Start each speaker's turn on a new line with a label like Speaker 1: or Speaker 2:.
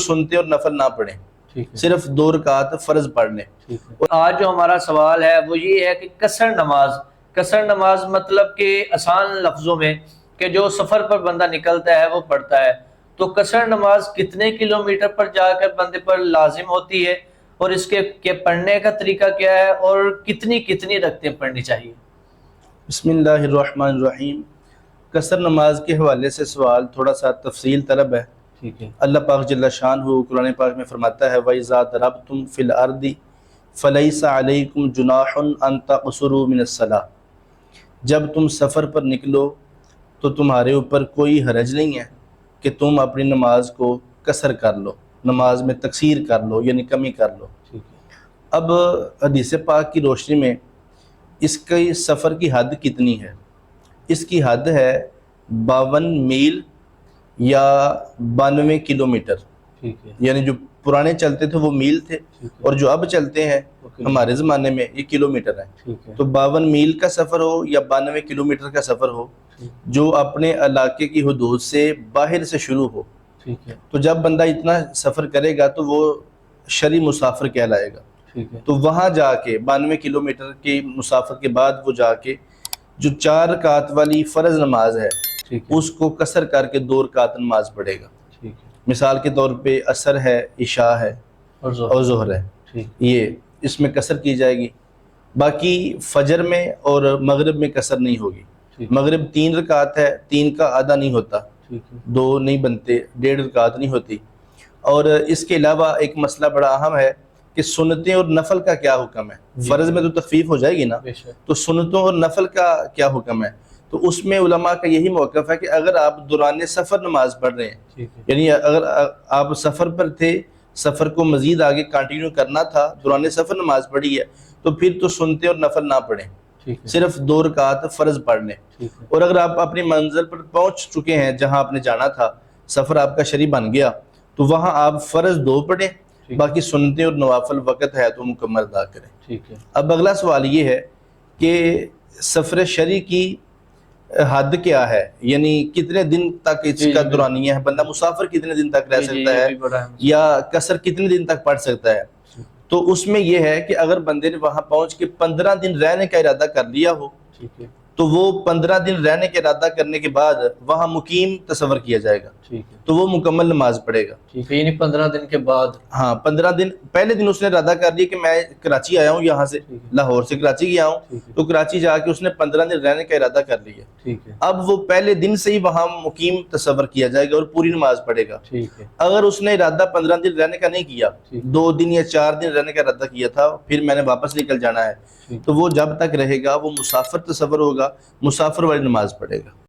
Speaker 1: سنتے اور نفل نہ پڑھیں، صرف 2 رکعت فرض پڑھ لیں۔
Speaker 2: آج جو ہمارا سوال ہے وہ یہ ہے کہ قصر نماز مطلب کہ آسان لفظوں میں کہ جو سفر پر بندہ نکلتا ہے وہ پڑھتا ہے، تو قصر نماز کتنے کلومیٹر پر جا کر بندے پر لازم ہوتی ہے، اور اس کے پڑھنے کا طریقہ کیا ہے، اور کتنی رکعتیں پڑھنی چاہیے؟
Speaker 1: بسم اللہ الرحمن الرحیم۔ قصر نماز کے حوالے سے سوال تھوڑا سا تفصیل طلب ہے۔ اللہ پاک جل شانہ قرآن پاک میں فرماتا ہے وَإِذَا ضَرَبْتُمْ فِي الْأَرْضِ فَلَيْسَ عَلَيْكُمْ جُنَاحٌ أَن تَقْصُرُوا مِنَ الصَّلَاةِ، جب تم سفر پر نکلو تو تمہارے اوپر کوئی حرج نہیں ہے کہ تم اپنی نماز کو قصر کر لو، نماز میں تقصیر کر لو یعنی کمی کر لو۔ اب حدیث پاک کی روشنی میں اس کی سفر کی حد کتنی ہے؟ اس کی حد ہے 52 میل یا 92 کلومیٹر، یعنی جو پرانے چلتے تھے وہ میل تھے، اور جو اب چلتے ہیں ہمارے زمانے میں یہ کلومیٹر ہیں۔ تو 52 میل کا سفر ہو یا 92 کلومیٹر کا سفر ہو، جو اپنے علاقے کی حدود سے باہر سے شروع ہو، تو جب بندہ اتنا سفر کرے گا تو وہ شرعی مسافر کہلائے گا۔ تو وہاں جا کے 92 کلومیٹر کی مسافر کے بعد وہ جا کے جو 4 رکعت والی فرض نماز ہے اس کو قصر کر کے 2 رکعت نماز پڑھے گا۔ مثال کے طور پہ عصر ہے، عشاء ہے اور ظہر ہے، یہ اس میں قصر کی جائے گی۔ باقی فجر میں اور مغرب میں قصر نہیں ہوگی۔ مغرب 3 رکعت ہے، 3 کا آدھا نہیں ہوتا، 2 نہیں بنتے، 1.5 رکعت نہیں ہوتی۔ اور اس کے علاوہ ایک مسئلہ بڑا اہم ہے کہ سنتیں اور نفل کا کیا حکم ہے۔ فرض میں تو تخفیف ہو جائے گی نا، تو سنتوں اور نفل کا کیا حکم ہے؟ تو اس میں علماء کا یہی موقف ہے کہ اگر آپ دوران سفر نماز پڑھ رہے ہیں، یعنی اگر آپ سفر پر تھے، سفر کو مزید آگے کنٹینیو کرنا تھا، دوران سفر نماز پڑھی ہے، تو پھر تو سنتے اور نفل نہ پڑھیں، صرف 2 رکعت فرض پڑھ لیں۔ اور اگر آپ اپنی منزل پر پہنچ چکے ہیں جہاں آپ نے جانا تھا، سفر آپ کا شرعی بن گیا، تو وہاں آپ فرض 2 پڑھیں، باقی سنتے اور نوافل وقت ہے تو مکمل ادا کریں۔ اب اگلا سوال یہ ہے کہ سفر شرعی کی حد کیا ہے، یعنی کتنے دن تک اس کا دورانیہ ہے، بندہ مسافر کتنے دن تک رہ سکتا ہے، یا قصر کتنے دن تک پڑھ سکتا ہے؟ تو اس میں یہ ہے کہ اگر بندے نے وہاں پہنچ کے 15 دن رہنے کا ارادہ کر لیا ہو تو وہ 15 دن رہنے کا ارادہ کرنے کے بعد وہاں مقیم تصور کیا جائے گا، تو وہ مکمل نماز پڑھے گا۔
Speaker 2: یعنی 15 دن کے بعد؟
Speaker 1: ہاں، 15 دن پہلے دن اس نے ارادہ کر لیا کہ میں کراچی آیا ہوں، یہاں سے لاہور سے کراچی گیا ہوں، تو کراچی جا کے اس نے 15 دن رہنے کا ارادہ کر لیا۔ اب وہ پہلے دن سے ہی وہاں مقیم تصور کیا جائے گا اور پوری نماز پڑھے گا۔ اگر اس نے ارادہ 15 دن رہنے کا نہیں کیا، 2 دن یا 4 دن رہنے کا ارادہ کیا تھا، پھر میں نے واپس نکل جانا ہے، تو وہ جب تک رہے گا وہ مسافر تصور ہوگا، مسافر والی نماز پڑھے گا۔